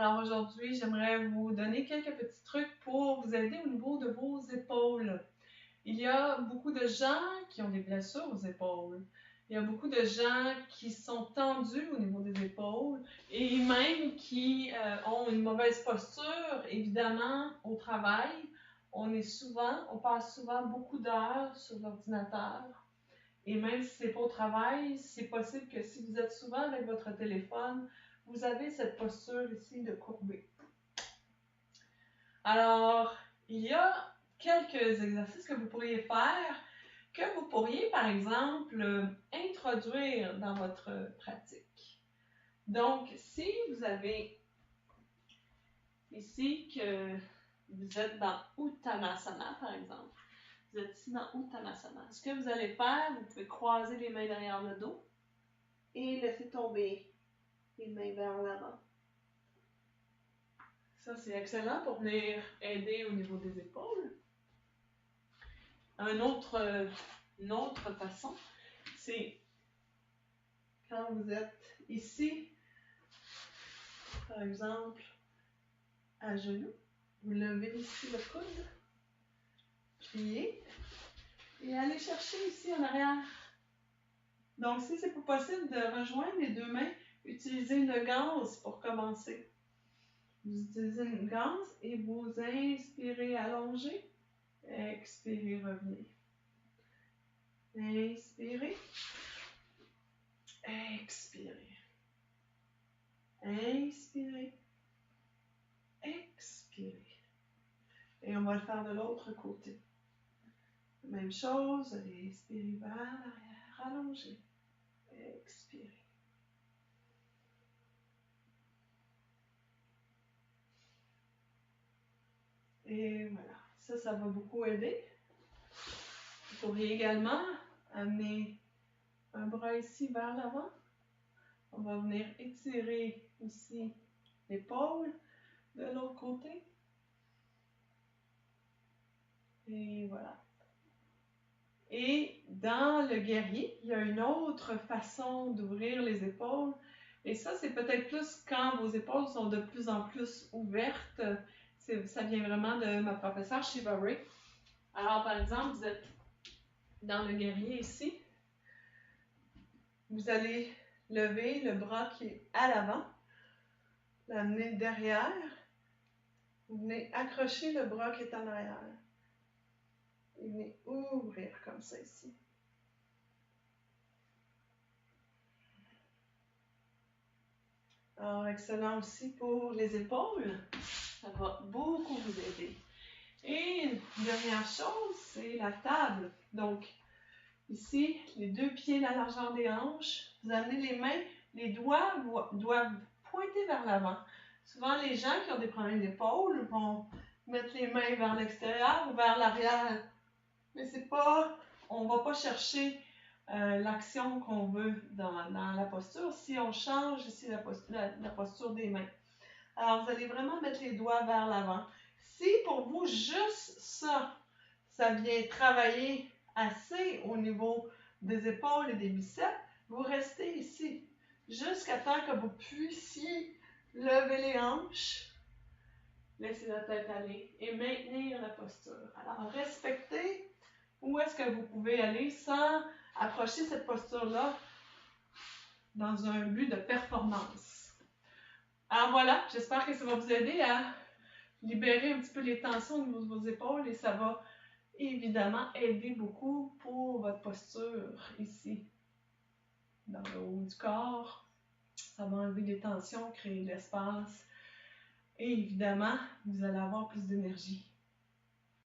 Alors aujourd'hui, j'aimerais vous donner quelques petits trucs pour vous aider au niveau de vos épaules. Il y a beaucoup de gens qui ont des blessures aux épaules. Il y a beaucoup de gens qui sont tendus au niveau des épaules et même qui ont une mauvaise posture, évidemment, au travail. On passe souvent beaucoup d'heures sur l'ordinateur. Et même si c'est pas au travail, c'est possible que si vous êtes souvent avec votre téléphone, vous avez cette posture ici de courbée. Alors, il y a quelques exercices que vous pourriez faire, que vous pourriez, par exemple, introduire dans votre pratique. Donc, si vous avez ici que vous êtes dans Uttanasana, par exemple, vous êtes ici dans Uttanasana. Ce que vous allez faire, vous pouvez croiser les mains derrière le dos et laisser tomber les mains vers l'avant. Ça, c'est excellent pour venir aider au niveau des épaules. Une autre façon, c'est quand vous êtes ici, par exemple, à genoux, vous levez ici le coude, pliez, et allez chercher ici en arrière. Donc, si c'est pas possible de rejoindre les deux mains, utilisez une gaze pour commencer. Vous utilisez une gaze et vous inspirez, allongez. Expirez, revenez. Inspirez. Expirez. Inspirez. Expirez. Et on va le faire de l'autre côté. Même chose, inspirez vers l'arrière, allongez. Expirez. Et voilà, ça va beaucoup aider. Vous pourriez également amener un bras ici vers l'avant. On va venir étirer ici l'épaule de l'autre côté. Et voilà. Et dans le guerrier, il y a une autre façon d'ouvrir les épaules. Et ça, c'est peut-être plus quand vos épaules sont de plus en plus ouvertes. Ça vient vraiment de ma professeure Shiva Ray. Alors, par exemple, vous êtes dans le guerrier ici. Vous allez lever le bras qui est à l'avant, l'amener derrière. Vous venez accrocher le bras qui est en arrière. Et venez ouvrir comme ça ici. Alors, excellent aussi pour les épaules. Ça va beaucoup vous aider. Et une dernière chose, c'est la table. Donc, ici, les deux pieds à la largeur des hanches. Vous amenez les mains, les doigts doivent pointer vers l'avant. Souvent, les gens qui ont des problèmes d'épaule vont mettre les mains vers l'extérieur ou vers l'arrière. Mais c'est pas, on ne va pas chercher l'action qu'on veut dans la posture si on change ici la posture des mains. Alors, vous allez vraiment mettre les doigts vers l'avant. Si pour vous, juste ça vient travailler assez au niveau des épaules et des biceps, vous restez ici jusqu'à temps que vous puissiez lever les hanches, laisser la tête aller et maintenir la posture. Alors, respectez où est-ce que vous pouvez aller sans approcher cette posture-là dans un but de performance. Alors voilà, j'espère que ça va vous aider à libérer un petit peu les tensions au niveau de vos épaules et ça va évidemment aider beaucoup pour votre posture ici, dans le haut du corps. Ça va enlever des tensions, créer de l'espace et évidemment, vous allez avoir plus d'énergie.